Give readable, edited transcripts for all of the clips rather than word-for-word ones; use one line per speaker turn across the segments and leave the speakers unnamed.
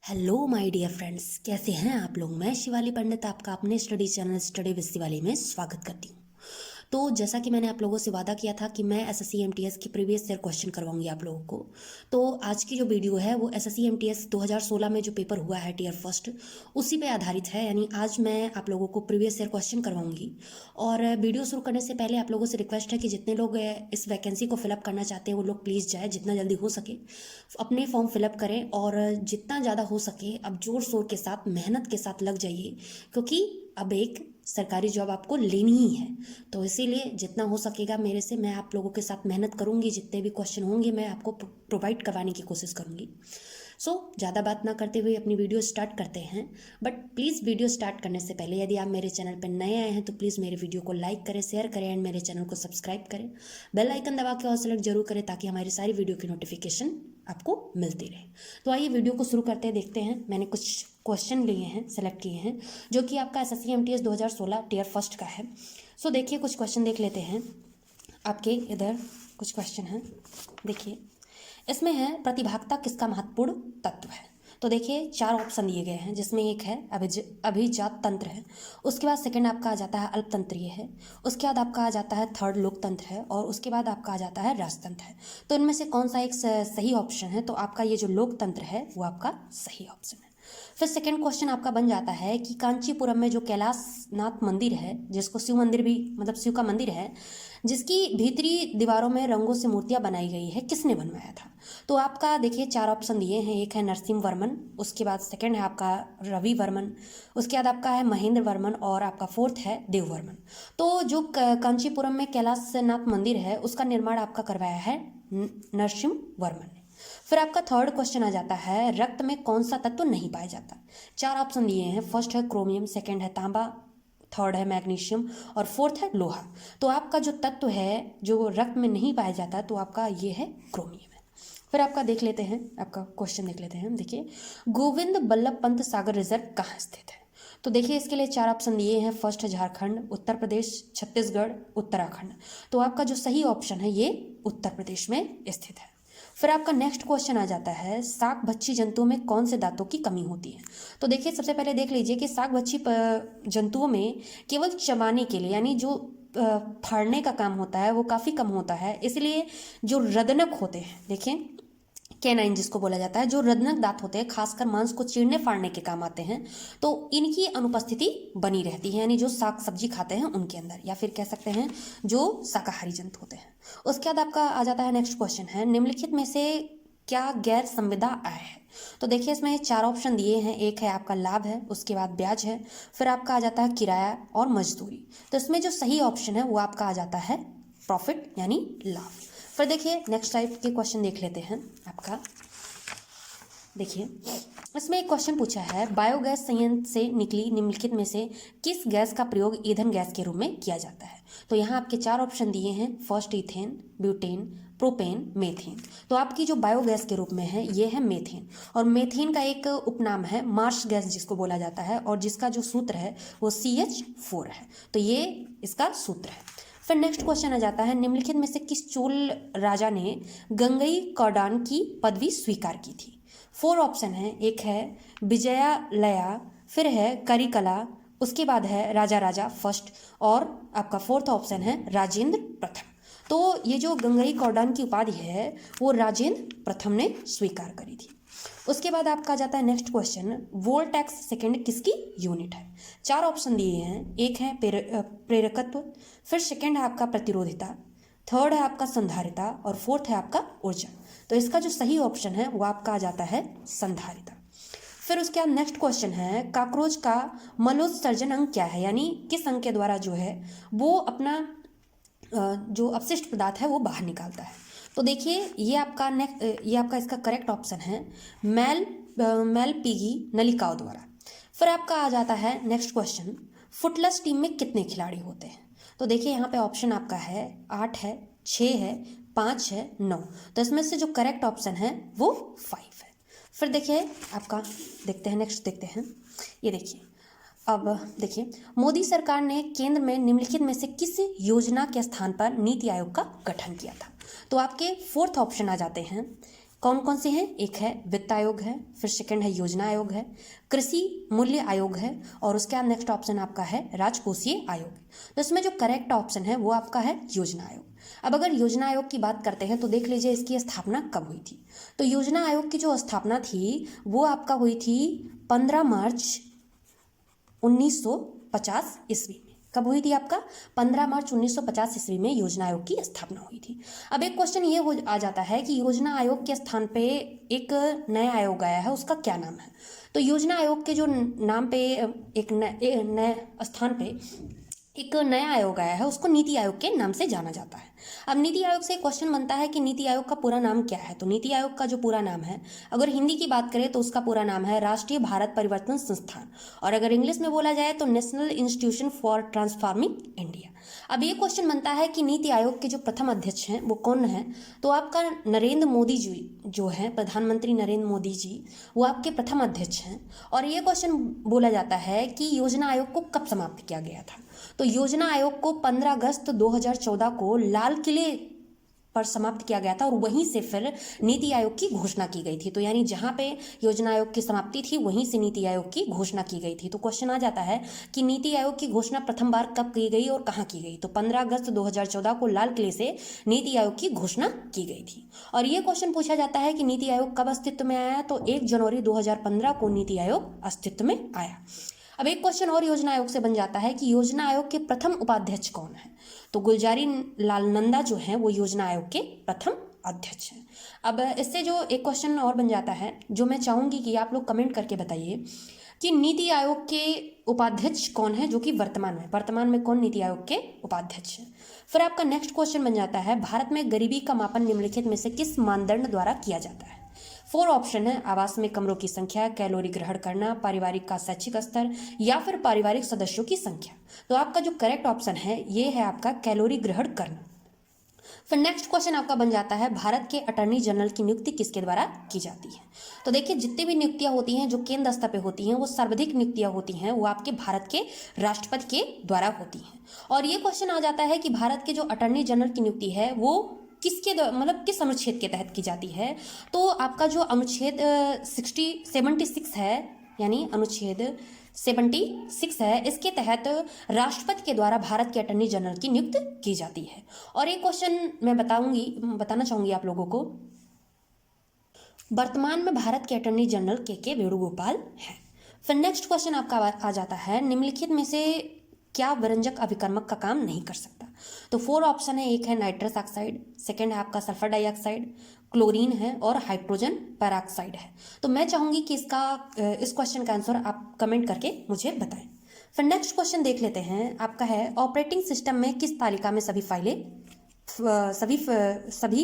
Hello my dear friends, कैसे हैं आप लोग। मैं शिवाली पंडित आपका अपने study channel study with Shivali में स्वागत करती हूँ। तो जैसा कि मैंने आप लोगों से वादा किया था कि मैं एसएससी एमटीएस की प्रीवियस ईयर क्वेश्चन करवाऊंगी आप लोगों को। तो आज की जो वीडियो है वो एसएससी एमटीएस 2016 में जो पेपर हुआ है टीयर फर्स्ट, उसी पे आधारित है। यानी आज मैं आप लोगों को प्रीवियस ईयर क्वेश्चन करवाऊंगी। और वीडियो शुरू करने से पहले आप लोगों से रिक्वेस्ट है कि जितने लोग इस वैकेंसी को फिलअप करना चाहते हैं वो लोग प्लीज़ जाए, जितना जल्दी हो सके अपने फॉर्म फिलअप करें और जितना ज़्यादा हो सके अब जोर शोर के साथ मेहनत के साथ लग जाइए, क्योंकि अब एक सरकारी जॉब आपको लेनी ही है। तो इसीलिए जितना हो सकेगा मेरे से मैं आप लोगों के साथ मेहनत करूंगी, जितने भी क्वेश्चन होंगे मैं आपको प्रोवाइड करवाने की कोशिश करूंगी। ज़्यादा बात ना करते हुए अपनी वीडियो स्टार्ट करते हैं। बट प्लीज़ वीडियो स्टार्ट करने से पहले यदि आप मेरे चैनल पर नए आए हैं तो प्लीज़ मेरे वीडियो को लाइक करें, शेयर करें एंड मेरे चैनल को सब्सक्राइब करें। बेल आइकन दबा के ऑल सेलेक्ट जरूर करें ताकि हमारी सारी वीडियो की नोटिफिकेशन आपको मिलती रहे। तो आइए वीडियो को शुरू करते हैं, देखते हैं। मैंने कुछ क्वेश्चन लिए हैं, सेलेक्ट किए हैं, जो कि आपका एसएससी एमटीएस 2016 टीयर फर्स्ट का है। देखिए कुछ क्वेश्चन देख लेते हैं। आपके इधर कुछ क्वेश्चन हैं, देखिए। इसमें है प्रतिभागिता किसका महत्वपूर्ण तत्व है। तो देखिए 4 ऑप्शन दिए गए हैं, जिसमें एक है अभिजात तंत्र है, उसके बाद सेकंड आपका आ जाता है अल्पतंत्रीय है, उसके बाद आपका आ जाता है थर्ड लोकतंत्र है, और उसके बाद आपका आ जाता है राजतंत्र है। तो इनमें से कौन सा एक सही ऑप्शन है? तो आपका ये जो लोकतंत्र है वो आपका सही ऑप्शन है। फिर सेकंड क्वेश्चन आपका बन जाता है कि कांचीपुरम में जो कैलाशनाथ मंदिर है, जिसको शिव मंदिर भी मतलब शिव का मंदिर है, जिसकी भीतरी दीवारों में रंगों से मूर्तियां बनाई गई है, किसने बनवाया था? तो आपका देखिए 4 ऑप्शन दिए हैं। एक है नरसिंह वर्मन, उसके बाद सेकंड है आपका रवि वर्मन, उसके बाद आपका है महेंद्र वर्मन, और आपका फोर्थ है देव वर्मन। तो जो कांचीपुरम में कैलाशनाथ मंदिर है उसका निर्माण आपका करवाया है नरसिंह वर्मन ने। फिर आपका थर्ड क्वेश्चन आ जाता है रक्त में कौन सा तत्व नहीं पाया जाता। 4 ऑप्शन दिए हैं। फर्स्ट है क्रोमियम, सेकंड है तांबा, थर्ड है मैग्नीशियम, और फोर्थ है लोहा। तो आपका जो तत्व है जो रक्त में नहीं पाया जाता तो आपका ये है क्रोमियम है। फिर आपका देख लेते हैं, आपका क्वेश्चन देख लेते हैं। देखिए गोविंद बल्लभ पंत सागर रिजर्व कहाँ स्थित है? तो देखिए इसके लिए 4 ऑप्शन दिए हैं। फर्स्ट है झारखंड, उत्तर प्रदेश, छत्तीसगढ़, उत्तराखंड। तो आपका जो सही ऑप्शन है ये उत्तर प्रदेश में स्थित है। फिर आपका नेक्स्ट क्वेश्चन आ जाता है शाकभक्षी जंतुओं में कौन से दांतों की कमी होती है। तो देखिए सबसे पहले देख लीजिए कि शाकभक्षी जंतुओं में केवल चबाने के लिए, यानी जो फाड़ने का काम होता है वो काफ़ी कम होता है। इसलिए जो रदनक होते हैं, देखिए कैनाइन जिसको बोला जाता है, जो रदनक दांत होते हैं खासकर मांस को चीरने फाड़ने के काम आते हैं, तो इनकी अनुपस्थिति बनी रहती है, यानी जो साग सब्जी खाते हैं उनके अंदर, या फिर कह सकते हैं जो शाकाहारी जंतु होते हैं। उसके बाद आपका आ जाता है नेक्स्ट क्वेश्चन है निम्नलिखित में से क्या गैर संविदा आय है। तो देखिए इसमें 4 ऑप्शन दिए हैं। एक है आपका लाभ है, उसके बाद ब्याज है, फिर आपका आ जाता है किराया और मजदूरी। तो इसमें जो सही ऑप्शन है वो आपका आ जाता है प्रॉफिट, यानी लाभ। फिर देखिए नेक्स्ट टाइप के क्वेश्चन देख लेते हैं। आपका देखिए इसमें एक क्वेश्चन पूछा है बायोगैस संयंत्र से निकली निम्नलिखित में से किस गैस का प्रयोग ईंधन गैस के रूप में किया जाता है। तो यहाँ आपके 4 ऑप्शन दिए हैं। First ethane, butane, propane, methane. तो आपकी जो बायोगैस के रूप में है ये है मेथेन, और मेथेन का एक उपनाम है मार्श गैस जिसको बोला जाता है, और जिसका जो सूत्र है वो CH4 है। तो ये इसका सूत्र है। फिर नेक्स्ट क्वेश्चन आ जाता है निम्नलिखित में से किस चोल राजा ने गंगई कौडान की पदवी स्वीकार की थी। 4 ऑप्शन है। एक है विजयालया, फिर है करिकला, उसके बाद है राजा राजा फर्स्ट, और आपका फोर्थ ऑप्शन है राजेंद्र प्रथम। तो ये जो गंगई कौडान की उपाधि है वो राजेंद्र प्रथम ने स्वीकार करी थी। उसके बाद आपका जाता है नेक्स्ट क्वेश्चन वोल्टेक्स सेकेंड किसकी यूनिट है। 4 ऑप्शन दिए हैं। एक है प्रेरकत्व, फिर सेकेंड है आपका प्रतिरोधिता, थर्ड है आपका संधारिता, और फोर्थ है आपका ऊर्जा। तो इसका जो सही ऑप्शन है वो आपका आ जाता है संधारिता। फिर उसके बाद नेक्स्ट क्वेश्चन है कॉकरोच का मलोत्सर्जन अंग क्या है, यानी किस अंग के द्वारा जो है वो अपना जो अपशिष्ट पदार्थ है वो बाहर निकालता है। तो देखिए ये आपका इसका करेक्ट ऑप्शन है मेलपीगी नलिकाओं द्वारा। फिर आपका आ जाता है नेक्स्ट क्वेश्चन फुटलेस टीम में कितने खिलाड़ी होते हैं। तो देखिए यहाँ पे ऑप्शन आपका है 8 है, 6 है, 5 है, 9। तो इसमें से जो करेक्ट ऑप्शन है वो 5 है। फिर देखिए आपका देखते हैं, नेक्स्ट देखते हैं। ये देखिए अब देखिए मोदी सरकार ने केंद्र में निम्नलिखित में से किस योजना के स्थान पर नीति आयोग का गठन किया था। तो आपके फोर्थ ऑप्शन आ जाते हैं कौन कौन से हैं? एक है वित्त आयोग है, फिर सेकंड है योजना आयोग है, कृषि मूल्य आयोग है, और उसके बाद नेक्स्ट ऑप्शन आपका है राजकोषीय आयोग। तो इसमें जो करेक्ट ऑप्शन है वो आपका है योजना आयोग। अब अगर योजना आयोग की बात करते हैं तो देख लीजिए इसकी स्थापना कब हुई थी। तो योजना आयोग की जो स्थापना थी वो आपका हुई थी 15 मार्च 1950 ईस्वी में। कब हुई थी आपका? 15 मार्च 1950 ईस्वी में योजना आयोग की स्थापना हुई थी। अब एक क्वेश्चन ये हो आ जाता है कि योजना आयोग के स्थान पे एक नया आयोग आया है, उसका क्या नाम है? तो योजना आयोग के जो नाम पे एक नए स्थान पे एक नया आयोग आया है, उसको नीति आयोग के नाम से जाना जाता है। अब नीति आयोग से क्वेश्चन बनता है कि नीति आयोग का पूरा नाम क्या है? तो नीति आयोग का जो पूरा नाम है, अगर हिंदी की बात करें तो उसका पूरा नाम है राष्ट्रीय भारत परिवर्तन संस्थान, और अगर इंग्लिश में बोला जाए तो national institution for transforming India. अब ये क्वेश्चन बनता है कि नीति आयोग के जो प्रथम अध्यक्ष हैं वो कौन है? तो आपका नरेंद्र मोदी जी जो है, प्रधानमंत्री नरेंद्र मोदी जी, वो आपके प्रथम अध्यक्ष हैं। और ये क्वेश्चन बोला जाता है कि योजना आयोग को कब समाप्त किया गया था? तो योजना आयोग को 15 अगस्त 2014 को लाल किले पर समाप्त किया गया था, और वहीं से फिर नीति आयोग की घोषणा की गई थी। तो यानी जहां पे योजना आयोग की समाप्ति थी वहीं से नीति आयोग की घोषणा की गई थी। तो क्वेश्चन आ जाता है कि नीति आयोग की घोषणा प्रथम बार कब की गई और कहाँ की गई? तो 15 अगस्त 2014 को लाल किले से नीति आयोग की घोषणा की गई थी। और ये क्वेश्चन पूछा जाता है कि नीति आयोग कब अस्तित्व में आया? तो 1 जनवरी 2015 को नीति आयोग अस्तित्व में आया। अब एक क्वेश्चन और योजना आयोग से बन जाता है कि योजना आयोग के प्रथम उपाध्यक्ष कौन है? तो गुलजारी लाल नंदा जो हैं वो योजना आयोग के प्रथम अध्यक्ष हैं। अब इससे जो एक क्वेश्चन और बन जाता है, जो मैं चाहूंगी कि आप लोग कमेंट करके बताइए कि नीति आयोग के उपाध्यक्ष कौन है, जो कि वर्तमान में कौन नीति आयोग के उपाध्यक्ष हैं। फिर आपका नेक्स्ट क्वेश्चन बन जाता है, भारत में गरीबी का मापन निम्नलिखित में से किस मानदंड द्वारा किया जाता है? 4 ऑप्शन है, आवास में कमरों की संख्या, कैलोरी ग्रहण करना, पारिवारिक का शैक्षिक स्तर, या फिर पारिवारिक सदस्यों की संख्या। तो आपका जो करेक्ट ऑप्शन है ये है आपका कैलोरी ग्रहण करना। फिर नेक्स्ट क्वेश्चन आपका बन जाता है, भारत के अटॉर्नी जनरल की नियुक्ति किसके द्वारा की जाती है? तो देखिए जितनी भी नियुक्तियां होती हैं जो केंद्र स्तर पे होती हैं, वो सर्वाधिक नियुक्तियां होती हैं वो आपके भारत के राष्ट्रपति के द्वारा होती हैं। और ये क्वेश्चन आ जाता है कि भारत के जो अटॉर्नी जनरल की नियुक्ति है वो किस अनुच्छेद के तहत की जाती है? तो आपका जो अनुच्छेद 76 है, यानी अनुच्छेद 76 है, इसके तहत राष्ट्रपति के द्वारा भारत के अटॉर्नी जनरल की नियुक्ति की जाती है। और एक क्वेश्चन मैं बताना चाहूंगी आप लोगों को, वर्तमान में भारत के अटॉर्नी जनरल के वेणुगोपाल हैं। फिर नेक्स्ट क्वेश्चन आपका आ जाता है, निम्नलिखित में से क्या विरंजक अभिकर्मक का काम नहीं कर सकता? तो 4 ऑप्शन है, एक है नाइट्रस ऑक्साइड, सेकंड है आपका सल्फर डाइऑक्साइड, क्लोरीन है, और हाइड्रोजन पेरोक्साइड है। तो मैं चाहूंगी कि इस क्वेश्चन का आंसर आप कमेंट करके मुझे बताएं। फिर नेक्स्ट क्वेश्चन देख लेते हैं, आपका है ऑपरेटिंग सिस्टम में किस तालिका में सभी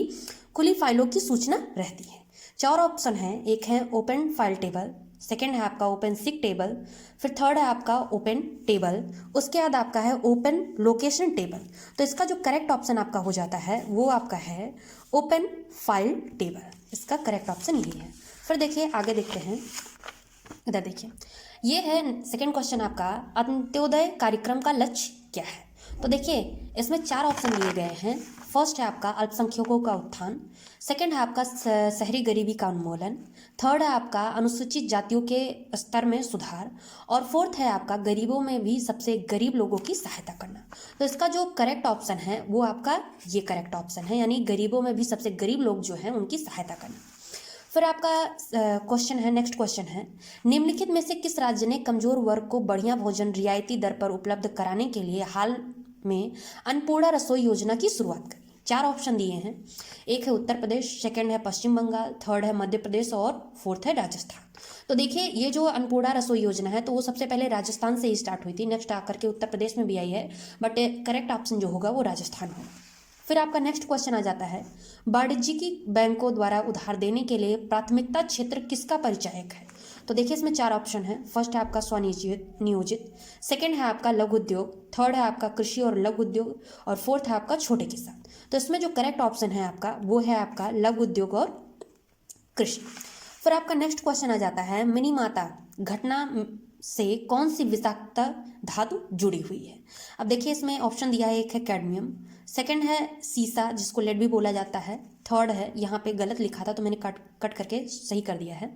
खुली फाइलों की सूचना रहती है? 4 ऑप्शन है, एक है ओपन फाइल टेबल, सेकेंड है आपका ओपन सिक टेबल, फिर थर्ड है आपका ओपन टेबल, उसके बाद आपका है ओपन लोकेशन टेबल। तो इसका जो करेक्ट ऑप्शन आपका हो जाता है वो आपका है ओपन फाइल टेबल। इसका करेक्ट ऑप्शन यही है। फिर देखिए आगे देखते हैं, इधर देखिए, ये है सेकेंड क्वेश्चन आपका, अंत्योदय कार्यक्रम का लक्ष्य क्या है? तो देखिए इसमें 4 ऑप्शन दिए गए हैं। फर्स्ट है आपका अल्पसंख्यकों का उत्थान, सेकंड है आपका शहरी गरीबी का उन्मूलन, थर्ड है आपका अनुसूचित जातियों के स्तर में सुधार, और फोर्थ है आपका गरीबों में भी सबसे गरीब लोगों की सहायता करना। तो इसका जो करेक्ट ऑप्शन है वो आपका ये करेक्ट ऑप्शन है, यानी गरीबों में भी सबसे गरीब लोग जो हैं उनकी सहायता करना। फिर आपका क्वेश्चन है, नेक्स्ट क्वेश्चन है, निम्नलिखित में से किस राज्य ने कमजोर वर्ग को बढ़िया भोजन रियायती दर पर उपलब्ध कराने के लिए हाल में अन्नपूर्णा रसोई योजना की शुरुआत करी? 4 ऑप्शन दिए हैं, एक है उत्तर प्रदेश, सेकंड है पश्चिम बंगाल, थर्ड है मध्य प्रदेश, और फोर्थ है राजस्थान। तो देखिए ये जो अन्नपूर्णा रसोई योजना है तो वो सबसे पहले राजस्थान से ही स्टार्ट हुई थी, नेक्स्ट आकर के उत्तर प्रदेश में भी आई है, बट करेक्ट ऑप्शन जो होगा वो राजस्थान होगा। फिर आपका नेक्स्ट क्वेश्चन आ जाता है, वाणिज्यिक बैंकों द्वारा उधार देने के लिए प्राथमिकता क्षेत्र किसका परिचायक है? तो देखिए इसमें 4 ऑप्शन है, फर्स्ट है आपका स्वनियोजित, सेकंड है आपका लघु उद्योग, थर्ड है आपका कृषि और लघु उद्योग, और फोर्थ है आपका छोटे किसान। तो इसमें जो करेक्ट ऑप्शन है आपका वो है आपका लघु उद्योग और कृषि। फिर आपका नेक्स्ट क्वेश्चन आ जाता है, मिनीमाता घटना से कौन सी विषाक्त धातु जुड़ी हुई है? अब देखिए इसमें ऑप्शन दिया है, एक है कैडमियम, सेकंड है सीसा जिसको लेड भी बोला जाता है, थर्ड है, यहाँ पे गलत लिखा था तो मैंने कट करके सही कर दिया है।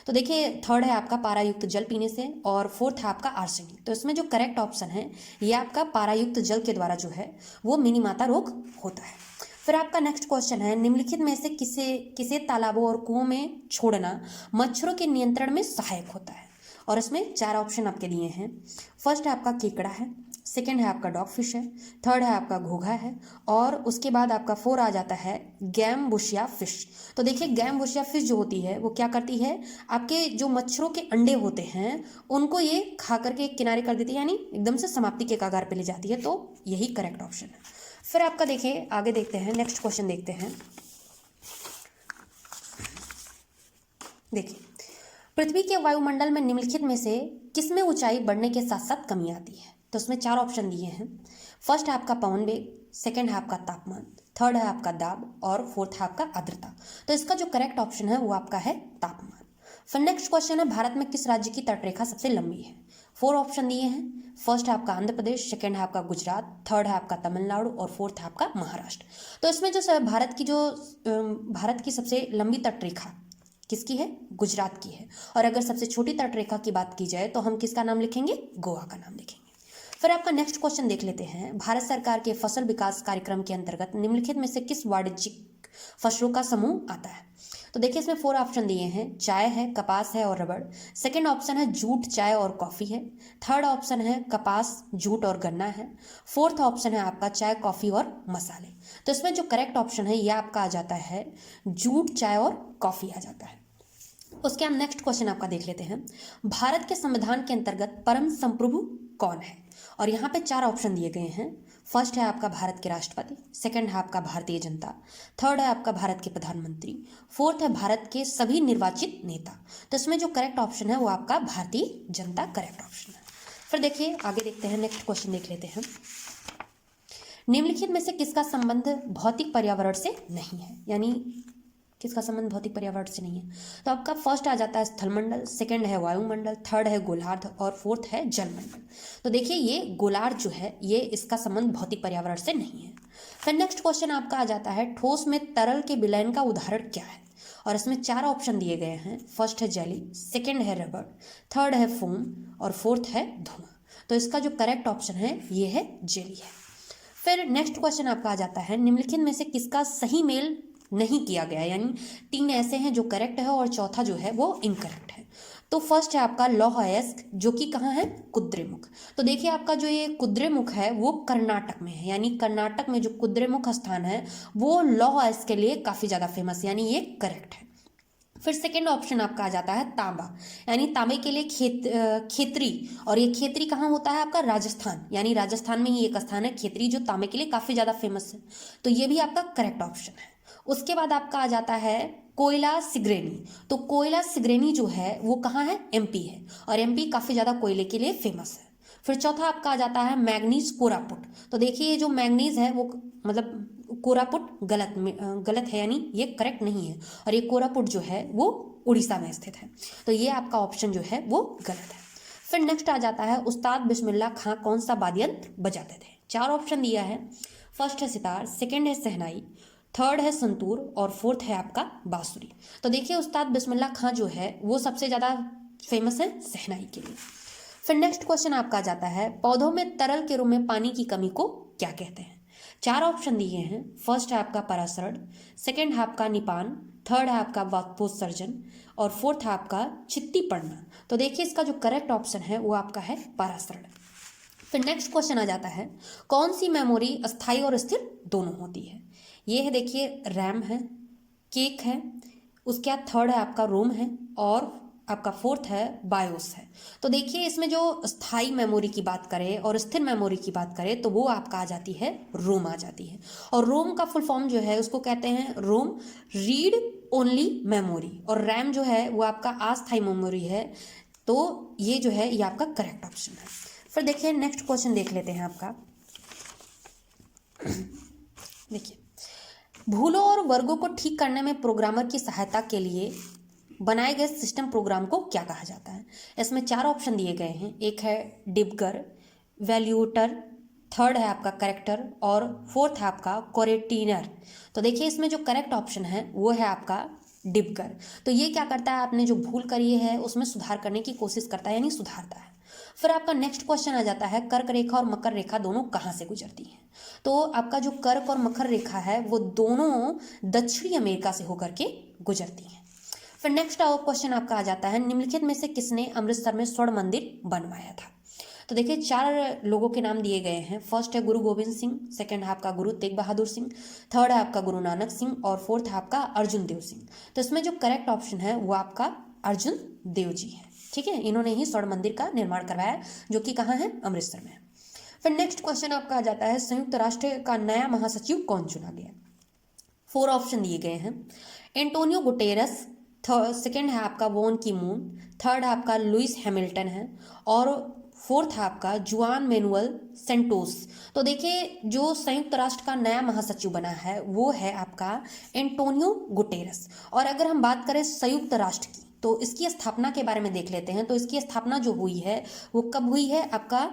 तो देखिए थर्ड है आपका पारायुक्त जल पीने से, और फोर्थ है आपका आर्सेनिक। तो इसमें जो करेक्ट ऑप्शन है ये आपका पारायुक्त जल के द्वारा जो है वो मिनीमाता रोग होता है। फिर आपका नेक्स्ट क्वेश्चन है, निम्नलिखित में से किसे तालाबों और कुओं में छोड़ना मच्छरों के नियंत्रण में सहायक होता है? और इसमें 4 ऑप्शन आपके दिए हैं। फर्स्ट है आपका केकड़ा है, सेकेंड है आपका डॉग फिश है, थर्ड है आपका घोघा है, और उसके बाद आपका 4 आ जाता है गैम्बुशिया फिश। तो देखिए गैम्बुशिया फिश जो होती है वो क्या करती है, आपके जो मच्छरों के अंडे होते हैं उनको ये खा करके किनारे कर देती है, यानी एकदम से समाप्ति के कगार पे ले जाती है। तो यही करेक्ट ऑप्शन है। फिर आपका देखिए आगे देखते हैं, नेक्स्ट क्वेश्चन देखते हैं। देखिए पृथ्वी के वायुमंडल में निम्नलिखित में से किसमें ऊंचाई बढ़ने के साथ साथ कमी आती है? तो इसमें 4 ऑप्शन दिए हैं। फर्स्ट है आपका पवन वेग, सेकंड है आपका तापमान, थर्ड है आपका दाब, और फोर्थ है आपका आर्द्रता। तो इसका जो करेक्ट ऑप्शन है वो आपका है तापमान। फिर नेक्स्ट क्वेश्चन है, भारत में किस राज्य की तटरेखा सबसे लंबी है? 4 ऑप्शन दिए हैं। फर्स्ट है आपका आंध्र प्रदेश, सेकंड है आपका गुजरात, थर्ड है आपका तमिलनाडु, और फोर्थ है आपका महाराष्ट्र। तो इसमें जो भारत की सबसे लंबी तटरेखा किसकी है? गुजरात की है। और अगर सबसे छोटी तटरेखा की बात की जाए तो हम किसका नाम लिखेंगे? गोवा का नाम लिखेंगे। फिर आपका नेक्स्ट क्वेश्चन देख लेते हैं, भारत सरकार के फसल विकास कार्यक्रम के अंतर्गत निम्नलिखित में से किस वाणिज्यिक फसलों का समूह आता है? तो देखिए इसमें 4 ऑप्शन दिए हैं। चाय है, कपास है और रबड़। सेकंड ऑप्शन है जूट, चाय और कॉफ़ी है। थर्ड ऑप्शन है कपास, जूट और गन्ना है। फोर्थ ऑप्शन है आपका चाय, कॉफ़ी और मसाले। तो इसमें जो करेक्ट ऑप्शन है ये आपका आ जाता है जूट, चाय और कॉफ़ी आ जाता है। उसके हम नेक्स्ट क्वेश्चन आपका देख लेते हैं, भारत के संविधान के अंतर्गत परम संप्रभु कौन है? और यहाँ पे 4 ऑप्शन दिए गए हैं। फर्स्ट है आपका भारत के राष्ट्रपति, सेकंड है आपका भारतीय जनता, थर्ड है आपका भारत के प्रधानमंत्री, फोर्थ है भारत के सभी निर्वाचित नेता। तो इसमें जो करेक्ट ऑप्शन है वो आपका भारतीय जनता करेक्ट ऑप्शन है। फिर देखिए आगे देखते हैं, नेक्स्ट क्वेश्चन देख लेते हैं, निम्नलिखित में से किसका संबंध भौतिक पर्यावरण से नहीं है? यानी किसका संबंध भौतिक पर्यावरण से नहीं है? तो आपका फर्स्ट आ जाता है स्थलमंडल, सेकंड है वायुमंडल, थर्ड है गोलार्ध, और फोर्थ है जलमंडल। तो देखिए ये गोलार्ध जो है ये इसका संबंध भौतिक पर्यावरण से नहीं है। फिर नेक्स्ट क्वेश्चन आपका आ जाता है, ठोस में तरल के विलयन का उदाहरण क्या है? और इसमें 4 ऑप्शन दिए गए हैं। फर्स्ट है जेली, सेकेंड है रबड़, थर्ड है फोम, और फोर्थ है धुआं। तो इसका जो करेक्ट ऑप्शन है ये है जेली है। फिर नेक्स्ट क्वेश्चन आपका आ जाता है, निम्नलिखित में से किसका सही मेल नहीं किया गया? यानी 3 ऐसे हैं जो करेक्ट है और चौथा जो है वो इनकरेक्ट है। तो फर्स्ट है आपका लौह अयस्क, जो कि कहाँ है? कुद्रेमुख। तो देखिए आपका जो ये कुद्रेमुख है वो कर्नाटक में है, यानी कर्नाटक में जो कुद्रेमुख स्थान है वो लौह अयस्क के लिए काफ़ी ज़्यादा फेमस है, यानी ये करेक्ट है। फिर सेकेंड ऑप्शन आपका आ जाता है तांबा, यानी तांबे के लिए खेतरी, और ये खेतरी कहाँ होता है? आपका राजस्थान, यानी राजस्थान में ही एक स्थान है खेतरी जो तांबे के लिए काफ़ी ज़्यादा फेमस है। तो ये भी आपका करेक्ट ऑप्शन है। उसके बाद आपका आ जाता है कोयला सिगरेनी। तो कोयला सिगरेनी जो है वो कहाँ है? एमपी है, और एमपी काफ़ी ज़्यादा कोयले के लिए फेमस है। फिर चौथा आपका आ जाता है मैग्नीज कोरापुट। तो देखिए ये जो मैग्नीज है वो मतलब कोरापुट गलत है, यानी ये करेक्ट नहीं है, और ये कोरापुट जो है वो उड़ीसा में स्थित है। तो ये आपका ऑप्शन जो है वो गलत है। फिर नेक्स्ट आ जाता है, उस्ताद बिस्मिल्लाह खां कौन सा वाद्य यंत्र बजाते थे? 4 ऑप्शन दिया है। फर्स्ट है सितार, सेकेंड है शहनाई, थर्ड है संतूर, और फोर्थ है आपका बांसुरी। तो देखिए उस्ताद बिस्मिल्लाह खां जो है वो सबसे ज़्यादा फेमस है शहनाई के लिए। फिर नेक्स्ट क्वेश्चन आपका आ जाता है, पौधों में तरल के रूप में पानी की कमी को क्या कहते हैं? 4 ऑप्शन दिए हैं। फर्स्ट है आपका परासरण, सेकेंड है आपका निपान, थर्ड है आपका वाष्पोत्सर्जन, और फोर्थ है आपका छित्ती पड़ना। तो देखिए इसका जो करेक्ट ऑप्शन है वो आपका है परासरण। फिर नेक्स्ट क्वेश्चन आ जाता है, कौन सी मेमोरी अस्थायी और स्थिर दोनों होती है? ये है देखिए रैम है, केक है, उसके बाद थर्ड है आपका रोम है, और आपका फोर्थ है बायोस है। तो देखिए इसमें जो स्थायी मेमोरी की बात करें और स्थिर मेमोरी की बात करें तो वो आपका आ जाती है रोम आ जाती है। और रोम का फुल फॉर्म जो है उसको कहते हैं रोम रीड ओनली मेमोरी, और रैम जो है वो आपका अस्थायी मेमोरी है। तो ये जो है ये आपका करेक्ट ऑप्शन है। फिर देखिए नेक्स्ट क्वेश्चन देख लेते हैं आपका। देखिए भूलों और वर्गों को ठीक करने में प्रोग्रामर की सहायता के लिए बनाए गए सिस्टम प्रोग्राम को क्या कहा जाता है? इसमें 4 ऑप्शन दिए गए हैं। एक है डिबगर, वैल्यूटर, थर्ड है आपका करेक्टर और फोर्थ है आपका कोरेटिनर। तो देखिए इसमें जो करेक्ट ऑप्शन है वो है आपका डिबगर। तो ये क्या करता है, आपने जो भूल करी है उसमें सुधार करने की कोशिश करता है, यानी सुधारता है। फिर आपका नेक्स्ट क्वेश्चन आ जाता है, कर्क रेखा और मकर रेखा दोनों कहाँ से गुजरती हैं। तो आपका जो कर्क और मकर रेखा है वो दोनों दक्षिणी अमेरिका से होकर के गुजरती हैं। फिर नेक्स्ट क्वेश्चन आपका आ जाता है, निम्नलिखित में से किसने अमृतसर में स्वर्ण मंदिर बनवाया था। तो देखिए 4 लोगों के नाम दिए गए हैं। फर्स्ट है गुरु गोविंद सिंह, सेकंड है आपका गुरु तेग बहादुर सिंह, थर्ड है आपका गुरु नानक सिंह और फोर्थ है आपका अर्जुन देव सिंह। तो इसमें जो करेक्ट ऑप्शन है वो आपका अर्जुन देव जी है। ठीक है, इन्होंने ही स्वर्ण मंदिर का निर्माण करवाया, जो कि कहाँ है, अमृतसर में। फिर नेक्स्ट क्वेश्चन आपका आ जाता है, संयुक्त राष्ट्र का नया महासचिव कौन चुना गया। 4 ऑप्शन दिए गए हैं। एंटोनियो गुटेरस, सेकेंड है आपका वोन की मून, थर्ड है आपका लुइस हैमिल्टन है और फोर्थ है आपका जुआन मैनुअल सेंटोस। तो देखिए जो संयुक्त राष्ट्र का नया महासचिव बना है वो है आपका एंटोनियो गुटेरस। और अगर हम बात करें संयुक्त राष्ट्र की, तो इसकी स्थापना के बारे में देख लेते हैं। तो इसकी स्थापना जो हुई है वो कब हुई है, आपका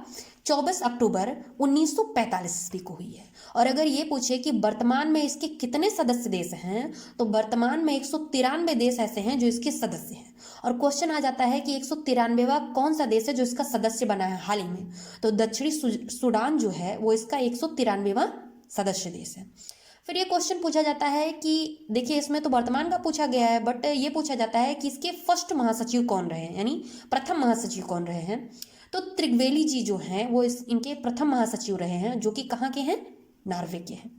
24 अक्टूबर 1945 ईस्वी को हुई है। और अगर ये पूछे कि वर्तमान में इसके कितने सदस्य देश हैं, तो वर्तमान में 193 देश ऐसे हैं जो इसके सदस्य हैं। और क्वेश्चन आ जाता है कि 193वां कौन सा देश है जो इसका सदस्य बना है हाल ही में। तो दक्षिणी सूडान जो है वो इसका 193वां सदस्य देश है। फिर ये क्वेश्चन पूछा जाता है कि देखिए इसमें तो वर्तमान का पूछा गया है, बट ये पूछा जाता है कि इसके फर्स्ट महासचिव कौन रहे हैं, यानी प्रथम महासचिव कौन रहे हैं। तो त्रिवेली जी जो हैं वो इनके प्रथम महासचिव रहे हैं, जो कि कहाँ के हैं, नॉर्वे के हैं।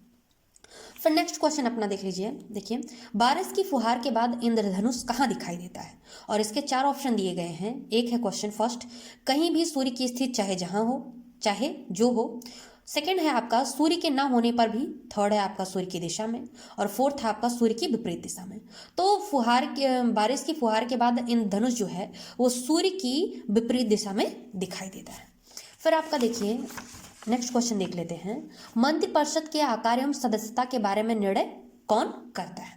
फिर नेक्स्ट क्वेश्चन अपना देख लीजिए। देखिए बारिश की फुहार के बाद इंद्रधनुष कहाँ दिखाई देता है, और इसके 4 ऑप्शन दिए गए हैं। एक है क्वेश्चन फर्स्ट, कहीं भी सूर्य की स्थिति चाहे जहां हो चाहे जो हो। सेकंड है आपका सूर्य के ना होने पर भी, थर्ड है आपका सूर्य की दिशा में और फोर्थ है आपका सूर्य की विपरीत दिशा में। तो बारिश की फुहार के बाद इंद्रधनुष जो है वो सूर्य की विपरीत दिशा में दिखाई देता है। फिर आपका देखिए नेक्स्ट क्वेश्चन देख लेते हैं, मंत्रिपरिषद के आकार एवं सदस्यता के बारे में निर्णय कौन करता है।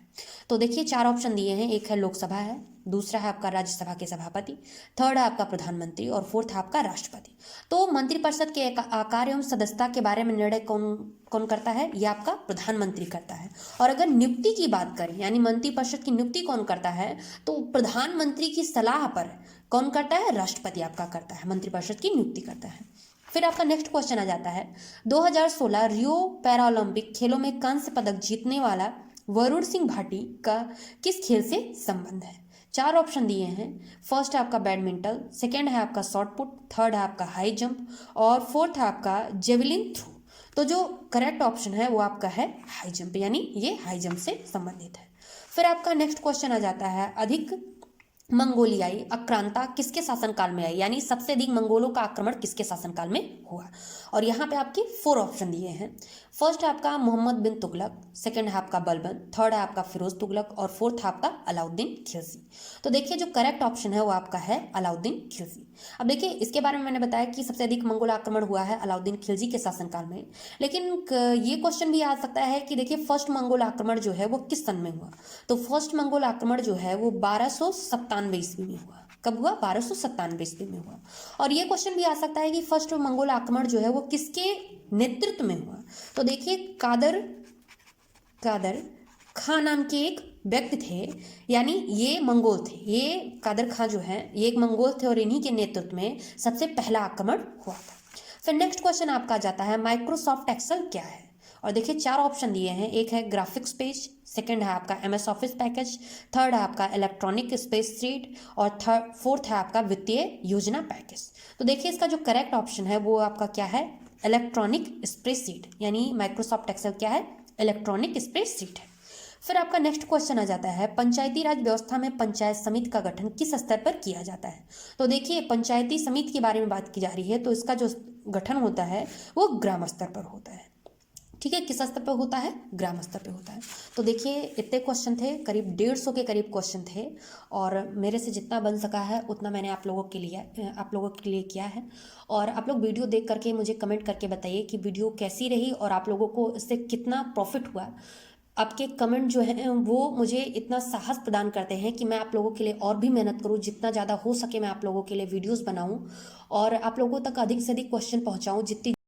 तो देखिए 4 ऑप्शन दिए हैं। एक है लोकसभा है, दूसरा है आपका राज्यसभा के सभापति, थर्ड है आपका प्रधानमंत्री और फोर्थ है आपका राष्ट्रपति। तो मंत्रिपरिषद के आकार एवं सदस्यता के बारे में निर्णय कौन करता है, ये आपका प्रधानमंत्री करता है। और अगर नियुक्ति की बात करें, यानी मंत्रिपरिषद की नियुक्ति कौन करता है, तो प्रधानमंत्री की सलाह पर कौन करता है, राष्ट्रपति आपका करता है, मंत्रिपरिषद की नियुक्ति करता है। फिर आपका नेक्स्ट क्वेश्चन आ जाता है, 2016 रियो पैरालंपिक खेलों में कांस्य पदक जीतने वाला वरुण सिंह भाटी का किस खेल से संबंध है। 4 ऑप्शन दिए हैं। फर्स्ट है आपका बैडमिंटन, सेकेंड है आपका शॉर्ट पुट, थर्ड है आपका हाई जंप और फोर्थ है आपका जेवलिन थ्रो। तो जो करेक्ट ऑप्शन है वो आपका है हाई जंप, यानी ये हाई जंप से संबंधित है। फिर आपका नेक्स्ट क्वेश्चन आ जाता है, अधिक मंगोलियाई आक्रांता किसके शासनकाल में आई, यानी सबसे अधिक मंगोलों का आक्रमण किसके शासनकाल में हुआ। और यहाँ पे आपके 4 ऑप्शन दिए हैं। फर्स्ट है आपका मोहम्मद बिन तुगलक, सेकंड है आपका बलबन, थर्ड है आपका फिरोज तुगलक और फोर्थ है आपका अलाउद्दीन खिलजी। तो देखिए जो करेक्ट ऑप्शन है वो आपका है अलाउद्दीन खिलजी। अब देखिए इसके बारे में मैंने बताया कि सबसे अधिक मंगोल आक्रमण हुआ है अलाउद्दीन खिलजी के शासनकाल में, लेकिन ये क्वेश्चन भी आ सकता है कि देखिए फर्स्ट मंगोल आक्रमण जो है वो किस सन में हुआ। तो फर्स्ट मंगोल आक्रमण जो है वो 1297 ईस्वी में हुआ। कब हुआ, 1297 ईस्वी में हुआ। और ये क्वेश्चन भी आ सकता है कि फर्स्ट मंगोल आक्रमण जो है वो किसके नेतृत्व में हुआ। तो देखिए कादर खां नाम के एक व्यक्ति थे, यानी ये मंगोल थे, ये कादर खां जो है ये एक मंगोल थे और इन्हीं के नेतृत्व में सबसे पहला आक्रमण हुआ था। फिर नेक्स्ट क्वेश्चन आपका जाता है, माइक्रोसॉफ्ट एक्सेल क्या है। और देखिए 4 ऑप्शन दिए हैं। एक है ग्राफिक्स पेज, सेकंड है आपका MS ऑफिस पैकेज, थर्ड है आपका इलेक्ट्रॉनिक स्प्रेडशीट और फोर्थ है आपका वित्तीय योजना पैकेज। तो देखिए इसका जो करेक्ट ऑप्शन है वो आपका क्या है, इलेक्ट्रॉनिक स्प्रेडशीट, यानी माइक्रोसॉफ्ट एक्सेल क्या है, इलेक्ट्रॉनिक स्प्रेडशीट है। फिर आपका नेक्स्ट क्वेश्चन आ जाता है, पंचायती राज व्यवस्था में पंचायत समिति का गठन किस स्तर पर किया जाता है। तो देखिए पंचायती समिति के बारे में बात की जा रही है, तो इसका जो गठन होता है वो ग्राम स्तर पर होता है। ठीक है, किस स्तर पर होता है, ग्राम स्तर पर होता है। तो देखिए इतने क्वेश्चन थे, करीब 150 के करीब क्वेश्चन थे और मेरे से जितना बन सका है उतना मैंने आप लोगों के लिए किया है। और आप लोग वीडियो देख करके मुझे कमेंट करके बताइए कि वीडियो कैसी रही और आप लोगों को इससे कितना प्रॉफिट हुआ। आपके कमेंट जो है वो मुझे इतना साहस प्रदान करते हैं कि मैं आप लोगों के लिए और भी मेहनत करूं, जितना ज़्यादा हो सके मैं आप लोगों के लिए वीडियोस बनाऊं और आप लोगों तक अधिक से अधिक क्वेश्चन पहुंचाऊं, जितनी